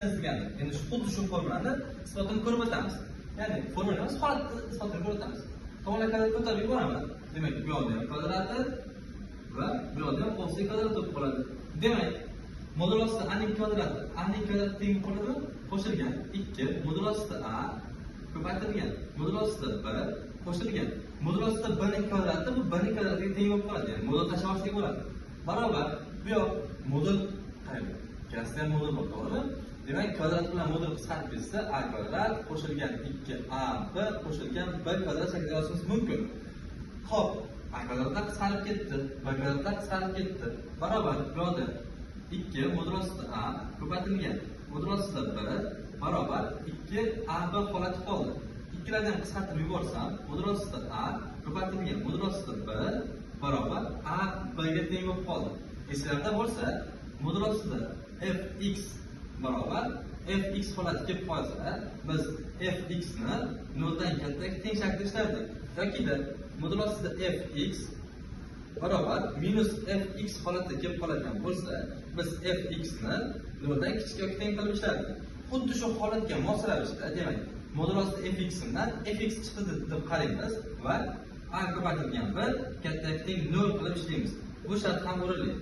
degani. Endi xuddi shu formulani isbotini ko'rib o'tamiz. Ya'ni formulani holatni isbotini ko'rib o'tamiz. Tomonlarni ko'tarib yuboraman. Demak, bu yoqda ham kvadrati va bu yoqda ham qo'shni kvadrat bo'lib qoladi. Demak, modulosda a ning kvadrati teng bo'ladimi? Qo'shilgan 2 modulosda a ko'paytirilgan modulosda b qo'shilgan modulosda b ning kvadrati bu b ning kvadratiga teng bo'lib qoladi. Ya'ni modul tashlashlik bo'ladi. Barobar bu yoq modul qayerda? Ikkasida ham modul bor, to'g'rimi? Demak, kvadrat bilan modul qisqartib ketsa, a kvadrat qo'shilgan 2ab qo'shilgan b kvadrat shaklida yozishimiz mumkin. Xo'p, a kvadratdan qisqarib ketdi, b kvadratdan qisqarib ketdi. Barobar bu yoqda 2 modulosda a ko'paytirilgan modulosda b barobar 2ab holati qoldi. Ikkilardan qisqartirib yuborsam, modulosda a ko'paytirilgan modulosda b barobar a b ga teng bo'lib qoldi. Eslarda bo'lsa, modulosda fx barobar fx holati kelib qolsa, biz fx ni 0 dan kattaga teng shaklda ishlardik. Yoki-da modulosda fx barobar minus fx holati kelib qoladigan bo'lsa, biz fx ni 0 dan kichik yoki teng qilib ishlardik. Xuddi shu holatga mos ravishda, demak, modulosda fx dan fx chiqdi deb qaraymiz va a ko'paytirilgan 1 kattaga teng 0 qilib ishlaymiz. Bu shart ham o'rinli.